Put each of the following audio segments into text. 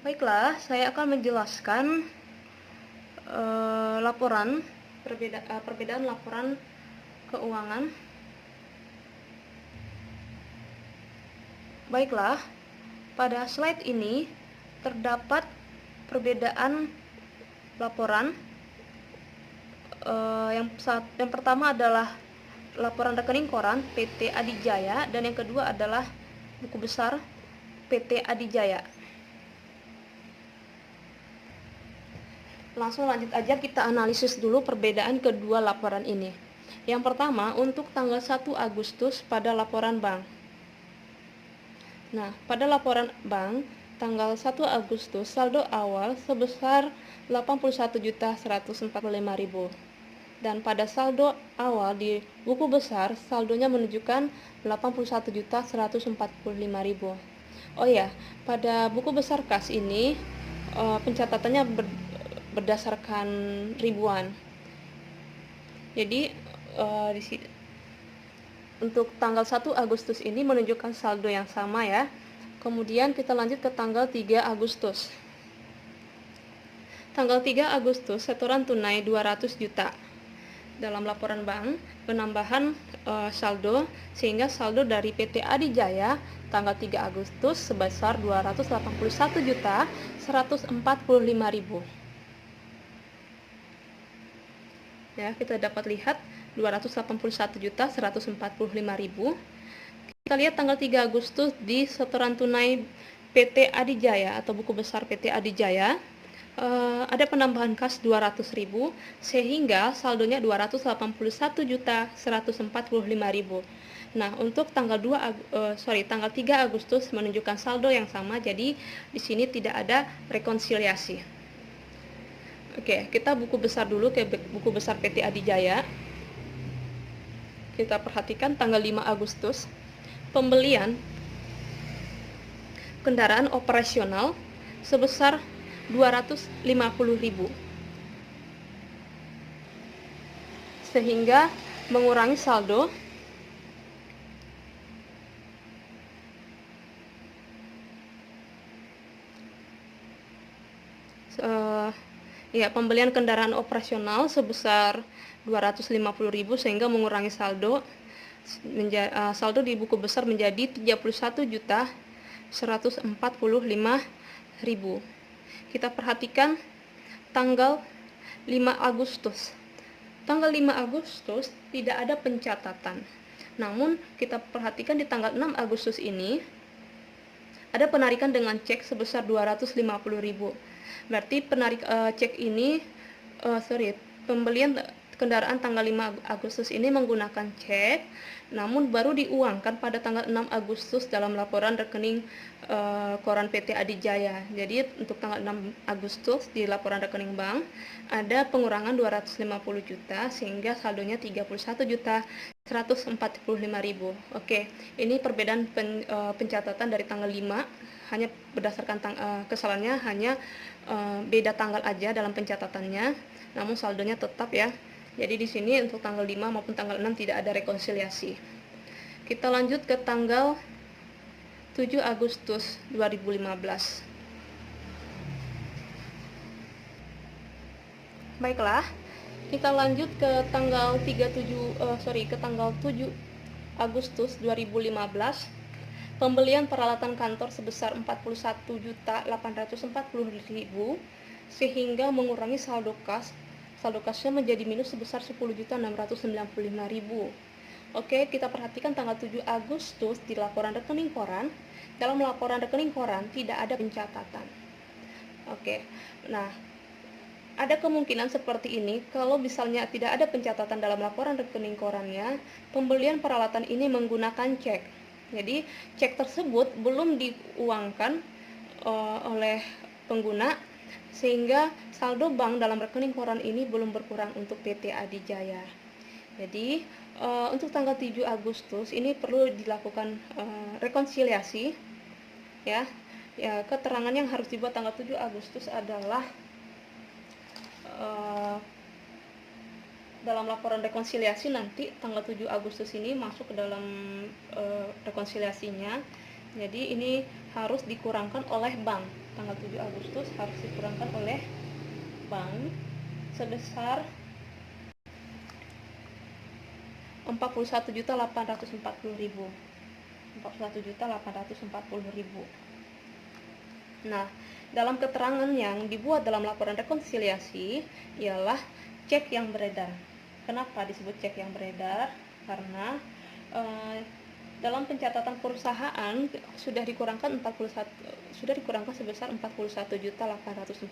Baiklah, saya akan menjelaskan perbedaan laporan keuangan. Baiklah, pada slide ini terdapat perbedaan laporan. Yang pertama adalah laporan rekening koran PT Adijaya dan yang kedua adalah buku besar PT Adijaya. Langsung lanjut aja, kita analisis dulu perbedaan kedua laporan ini. Yang pertama, untuk tanggal 1 Agustus pada laporan bank. Nah, pada laporan bank tanggal 1 Agustus saldo awal sebesar 81.145.000. Dan pada saldo awal di buku besar saldonya menunjukkan 81.145.000. Oh ya, pada buku besar kas ini pencatatannya berdasarkan ribuan. Jadi untuk tanggal 1 Agustus ini menunjukkan saldo yang sama ya. Kemudian kita lanjut ke tanggal 3 Agustus. Tanggal 3 Agustus setoran tunai 200 juta. Dalam laporan bank penambahan saldo sehingga saldo dari PT Adijaya tanggal 3 Agustus sebesar 281.145.000. Ya, kita dapat lihat 281.145.000. Kita lihat tanggal 3 Agustus di setoran tunai PT Adijaya atau buku besar PT Adijaya ada penambahan kas 200.000 sehingga saldonya 281.145.000. Nah, untuk tanggal 3 Agustus menunjukkan saldo yang sama, jadi di sini tidak ada rekonsiliasi. Oke, kita buku besar dulu ke buku besar PT Adijaya. Kita perhatikan tanggal 5 Agustus pembelian kendaraan operasional sebesar 250.000 sehingga mengurangi saldo pembelian kendaraan operasional sebesar 250.000 sehingga mengurangi saldo saldo di buku besar menjadi 31.145.000. Kita perhatikan tanggal 5 Agustus. Tanggal 5 Agustus tidak ada pencatatan. Namun kita perhatikan di tanggal 6 Agustus ini ada penarikan dengan cek sebesar 250.000. Berarti cek ini pembelian kendaraan tanggal 5 Agustus ini menggunakan cek, namun baru diuangkan pada tanggal 6 Agustus dalam laporan rekening koran PT Adijaya. Jadi untuk tanggal 6 Agustus di laporan rekening bank ada pengurangan 250 juta sehingga saldonya 31.145.000. Oke, ini perbedaan pencatatan dari tanggal 5, hanya berdasarkan kesalahannya hanya beda tanggal aja dalam pencatatannya, namun saldonya tetap ya. Jadi di sini untuk tanggal 5 maupun tanggal 6 tidak ada rekonsiliasi. Kita lanjut ke tanggal 7 Agustus 2015. Baiklah, kita lanjut ke tanggal 7 Agustus 2015. Pembelian peralatan kantor sebesar 41.840.000 sehingga mengurangi saldo kas. Saldo kasnya menjadi minus sebesar 10.695.000. Oke, kita perhatikan tanggal 7 Agustus di laporan rekening koran. Dalam laporan rekening koran tidak ada pencatatan. Oke, nah ada kemungkinan seperti ini kalau misalnya tidak ada pencatatan dalam laporan rekening korannya, pembelian peralatan ini menggunakan cek. Jadi cek tersebut belum diuangkan oleh pengguna sehingga saldo bank dalam rekening koran ini belum berkurang untuk PT Adijaya. Jadi untuk tanggal 7 Agustus ini perlu dilakukan rekonsiliasi ya. Keterangan yang harus dibuat tanggal 7 Agustus adalah dalam laporan rekonsiliasi nanti tanggal 7 Agustus ini masuk ke dalam rekonsiliasinya. Jadi ini harus dikurangkan oleh bank. tanggal 7 Agustus harus dikurangkan oleh bank sebesar 41.840.000. 41.840.000. Nah, dalam keterangan yang dibuat dalam laporan rekonsiliasi ialah cek yang beredar. Kenapa disebut cek yang beredar? Karena dalam pencatatan perusahaan sudah dikurangkan sebesar 41.840.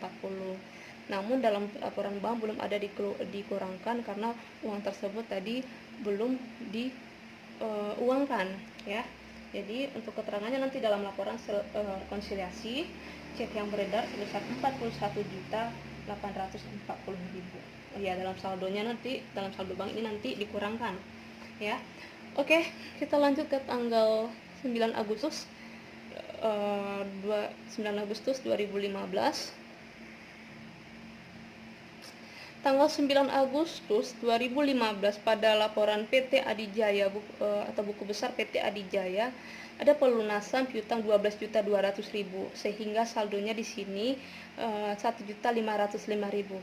Namun dalam laporan bank belum ada dikurangkan karena uang tersebut tadi belum diuangkan, ya. Jadi untuk keterangannya nanti dalam laporan rekonsiliasi cek yang beredar sebesar 41.840.000. Ya, dalam saldonya nanti, dalam saldo bank ini nanti dikurangkan, ya. Oke, kita lanjut ke tanggal 9 Agustus 2015. Tanggal 9 Agustus 2015 pada laporan PT Adijaya atau buku besar PT Adijaya ada pelunasan piutang 12.200.000 sehingga saldonya di sini 1.505.000.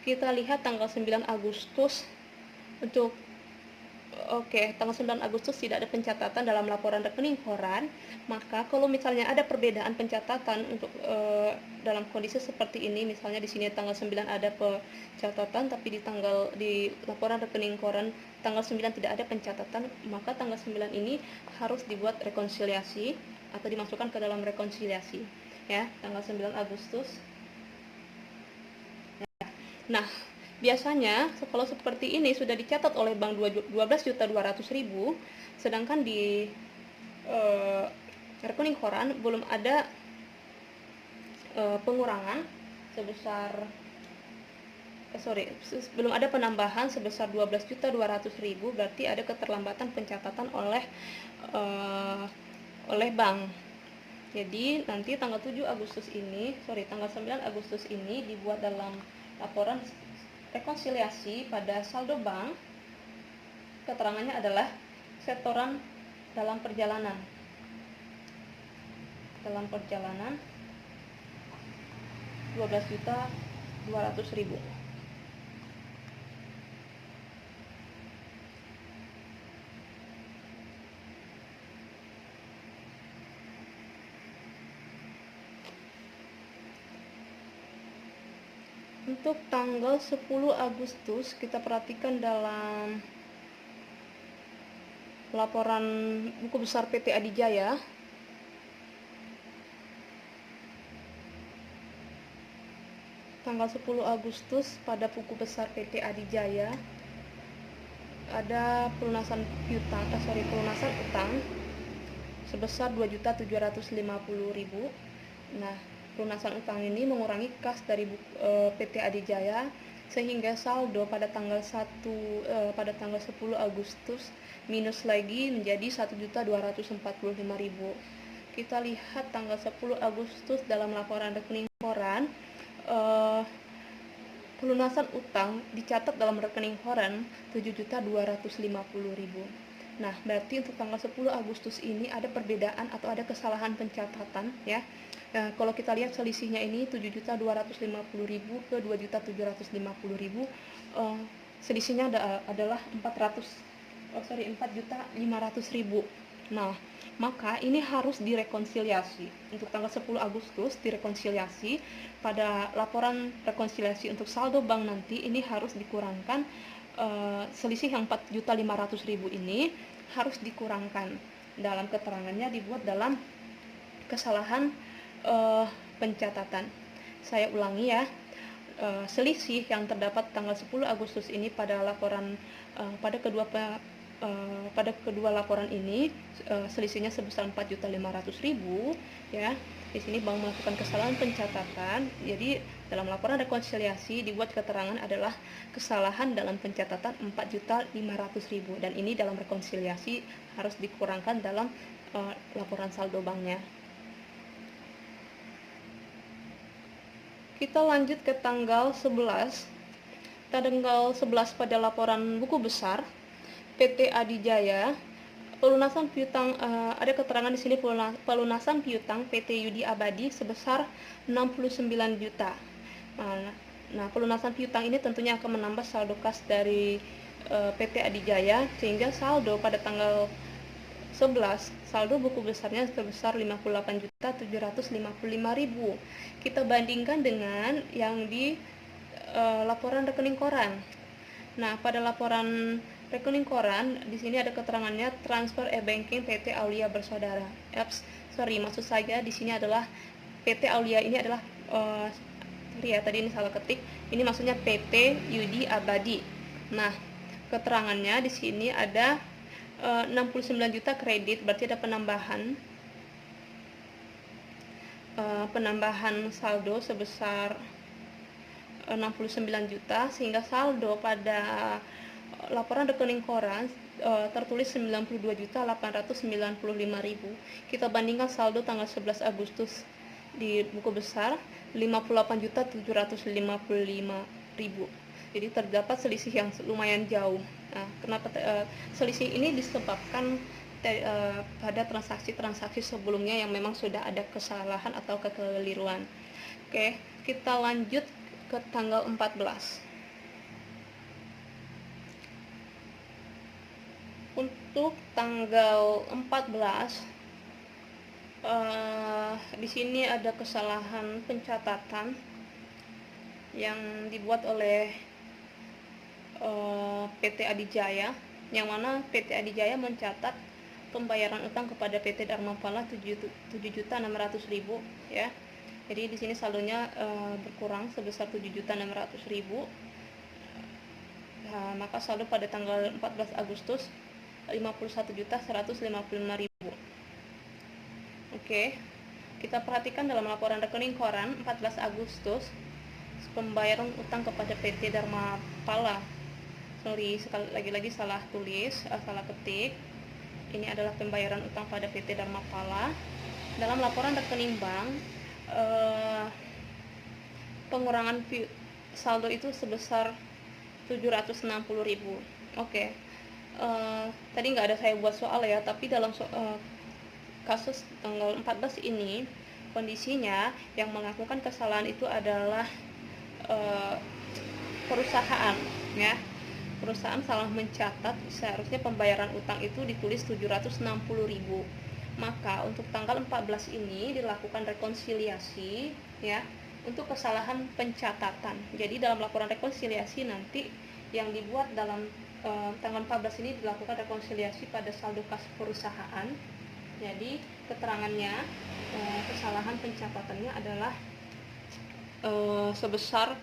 Kita lihat tanggal 9 Agustus untuk tanggal 9 Agustus tidak ada pencatatan dalam laporan rekening koran. Maka kalau misalnya ada perbedaan pencatatan untuk dalam kondisi seperti ini, misalnya di sini tanggal 9 ada pencatatan tapi di laporan rekening koran tanggal 9 tidak ada pencatatan, maka tanggal 9 ini harus dibuat rekonsiliasi atau dimasukkan ke dalam rekonsiliasi, ya, tanggal 9 Agustus. Nah, biasanya kalau seperti ini sudah dicatat oleh bank 12.200.000, sedangkan di rekening koran belum ada pengurangan sebesar belum ada penambahan sebesar 12.200.000, berarti ada keterlambatan pencatatan oleh bank. Jadi nanti tanggal 9 Agustus ini dibuat dalam laporan rekonsiliasi pada saldo bank. Keterangannya adalah setoran dalam perjalanan 12.200.000. Untuk tanggal 10 Agustus kita perhatikan dalam laporan buku besar PT Adijaya tanggal 10 Agustus pada buku besar PT Adijaya ada pelunasan utang sebesar 2.750.000. Nah, pelunasan utang ini mengurangi kas dari PT Adijaya sehingga saldo pada tanggal 10 Agustus minus lagi menjadi 1.245.000. Kita lihat tanggal 10 Agustus dalam laporan rekening koran, pelunasan utang dicatat dalam rekening koran 7.250.000. Nah, berarti untuk tanggal 10 Agustus ini ada perbedaan atau ada kesalahan pencatatan, ya. Kalau kita lihat selisihnya ini 7.250.000 ke 2.750.000, selisihnya adalah 4.500.000. Nah, maka ini harus direkonsiliasi. Untuk tanggal 10 Agustus direkonsiliasi pada laporan rekonsiliasi untuk saldo bank nanti ini harus dikurangkan selisih yang 4.500.000 ini harus dikurangkan. Dalam keterangannya dibuat dalam kesalahan pencatatan. Saya ulangi, ya. Selisih yang terdapat tanggal 10 Agustus ini pada laporan pada kedua laporan ini selisihnya sebesar 4.500.000, ya. Di sini bank melakukan kesalahan pencatatan. Jadi dalam laporan rekonsiliasi dibuat keterangan adalah kesalahan dalam pencatatan 4.500.000 dan ini dalam rekonsiliasi harus dikurangkan dalam laporan saldo banknya. Kita lanjut ke tanggal 11. Tanggal 11 pada laporan buku besar PT Adijaya Pelunasan piutang, ada keterangan di sini pelunasan piutang PT Yudi Abadi sebesar 69 juta. Nah, pelunasan piutang ini tentunya akan menambah saldo kas dari PT Adijaya, sehingga saldo pada tanggal 11 saldo buku besarnya sebesar 58.755.000. Kita bandingkan dengan yang di laporan rekening koran. Nah, pada laporan rekening koran di sini ada keterangannya transfer e-banking PT Aulia Bersaudara. Maksud saya di sini adalah PT Aulia ini adalah tadi ini salah ketik. Ini maksudnya PT Yudi Abadi. Nah, keterangannya di sini ada 69 juta kredit, berarti ada penambahan saldo sebesar 69 juta, sehingga saldo pada laporan rekening koran tertulis 92.895.000. Kita bandingkan saldo tanggal 11 Agustus di buku besar 58.755.000. Jadi terdapat selisih yang lumayan jauh. Nah, kenapa selisih ini disebabkan pada transaksi-transaksi sebelumnya yang memang sudah ada kesalahan atau kekeliruan. Oke, kita lanjut ke tanggal 14. Untuk tanggal 14 di sini ada kesalahan pencatatan yang dibuat oleh PT Adijaya, yang mana PT Adijaya mencatat pembayaran utang kepada PT Dharmapala 7.600.000 ya. Jadi di sini saldonya berkurang sebesar 7.600.000. Maka saldo pada tanggal 14 Agustus 51.155.000. Oke. Kita perhatikan dalam laporan rekening koran 14 Agustus pembayaran utang kepada PT Dharmapala. Lagi-lagi salah tulis, salah ketik. Ini adalah pembayaran utang pada PT Dharmapala. Dalam laporan rekening bank, pengurangan saldo itu sebesar 760.000. Oke. Tadi nggak ada saya buat soal ya, tapi dalam kasus tanggal 14 ini kondisinya yang mengakukan kesalahan itu adalah perusahaan ya. Perusahaan salah mencatat, seharusnya pembayaran utang itu ditulis 760.000. Maka untuk tanggal 14 ini dilakukan rekonsiliasi ya untuk kesalahan pencatatan. Jadi dalam laporan rekonsiliasi nanti yang dibuat dalam tanggal 14 ini dilakukan rekonsiliasi pada saldo kas perusahaan. Jadi keterangannya kesalahan pencatatannya adalah sebesar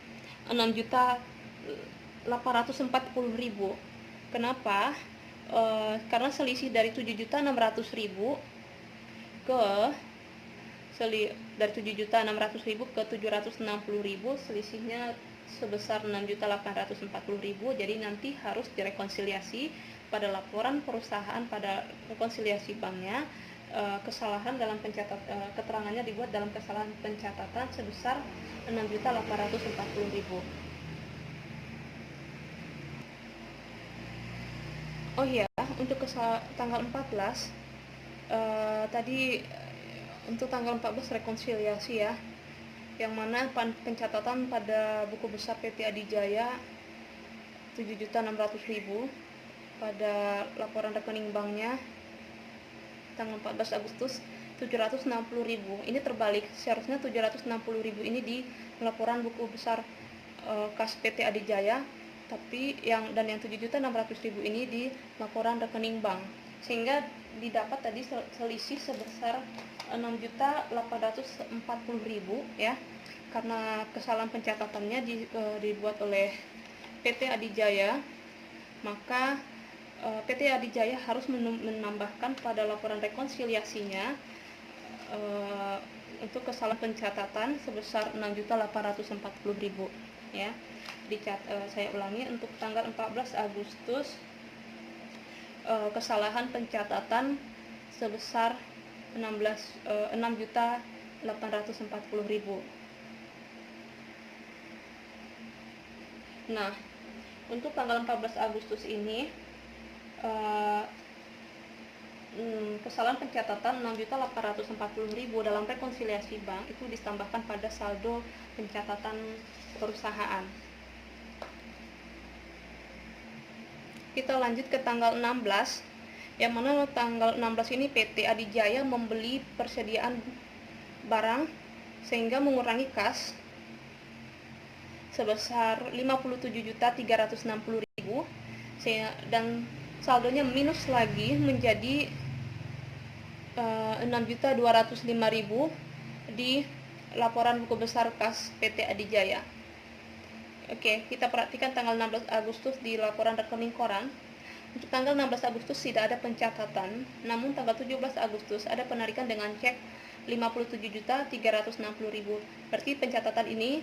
6.840.000. Kenapa? Karena selisih dari 7.600.000 ke dari 7.600.000 ke 760.000, selisihnya sebesar 6.840.000. Jadi nanti harus direkonsiliasi pada laporan perusahaan, pada rekonsiliasi banknya. Kesalahan dalam keterangannya dibuat dalam kesalahan pencatatan sebesar 6.840.000. Oh iya, untuk tanggal 14 tadi untuk tanggal 14 rekonsiliasi ya, yang mana pencatatan pada buku besar PT Adijaya 7.600.000, pada laporan rekening banknya tanggal 14 Agustus 760.000. Ini terbalik, seharusnya 760.000 ini di laporan buku besar kas PT Adijaya, tapi yang 7.600.000 ini di laporan rekening bank, sehingga didapat tadi selisih sebesar 6.840.000 ya, karena kesalahan pencatatannya dibuat oleh PT Adijaya. Maka PT Adijaya harus menambahkan pada laporan rekonsiliasinya untuk kesalahan pencatatan sebesar 6.840.000 ya. Saya ulangi, untuk tanggal 14 Agustus kesalahan pencatatan sebesar 6.840.000. Nah, untuk tanggal 14 Agustus ini kesalahan pencatatan 6.840.000 dalam rekonsiliasi bank itu ditambahkan pada saldo pencatatan perusahaan. Kita lanjut ke tanggal 16, yang mana tanggal 16 ini PT Adijaya membeli persediaan barang sehingga mengurangi kas sebesar 57.360.000 dan saldonya minus lagi menjadi 6.205.000 di laporan buku besar kas PT Adijaya. Oke, kita perhatikan tanggal 16 Agustus di laporan rekening koran. Untuk tanggal 16 Agustus tidak ada pencatatan, namun tanggal 17 Agustus ada penarikan dengan cek 57.360.000. Berarti pencatatan ini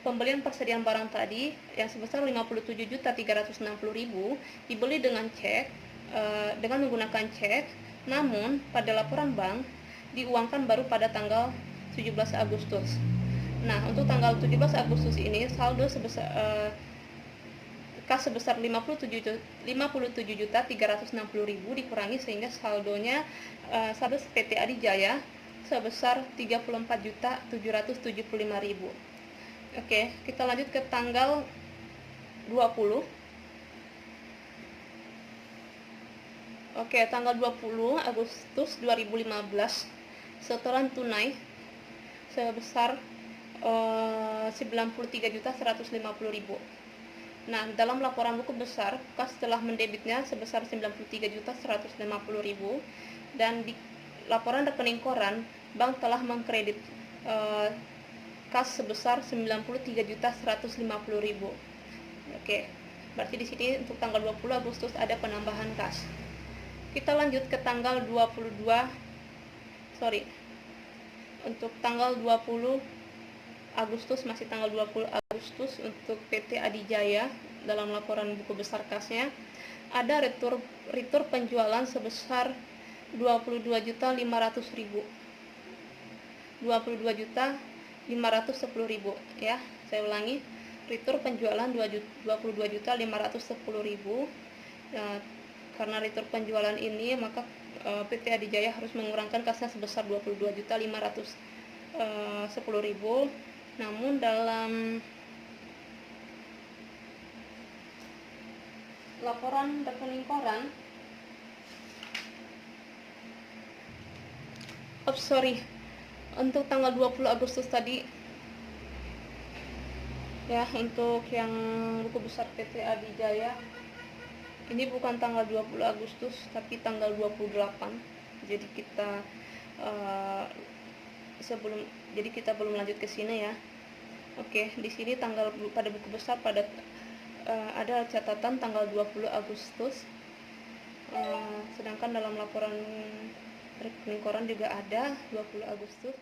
pembelian persediaan barang tadi yang sebesar 57.360.000 dibeli dengan cek dengan menggunakan cek, namun pada laporan bank diuangkan baru pada tanggal 17 Agustus. Nah, untuk tanggal 17 Agustus ini saldo sebesar kas sebesar 57.360.000 dikurangi sehingga saldonya saldo PT Adijaya sebesar 34.775.000. Oke, kita lanjut ke tanggal 20. Oke, tanggal 20 Agustus 2015 setoran tunai sebesar 93.150.000. Nah, dalam laporan buku besar, kas telah mendebitnya sebesar 93.150.000 dan di laporan rekening koran, bank telah mengkredit kas sebesar 93.150.000. Oke, berarti di sini untuk tanggal 20 Agustus ada penambahan kas. Kita lanjut ke tanggal 22. Untuk tanggal 20 Agustus, masih tanggal 20 Agustus untuk PT Adijaya dalam laporan buku besar kasnya ada retur penjualan sebesar 22.500.000. 22.510.000 ya. Saya ulangi, retur penjualan 22.510.000. Karena retur penjualan ini maka PT Adijaya harus mengurangkan kasnya sebesar 22.510.000. Namun dalam laporan rekening koran untuk tanggal 20 Agustus tadi ya, untuk yang buku besar PT Adijaya ini bukan tanggal 20 Agustus tapi tanggal 28. Jadi kita belum lanjut ke sini ya. Oke, di sini tanggal pada buku besar ada catatan tanggal 20 Agustus. Sedangkan dalam laporan rekening koran juga ada 20 Agustus.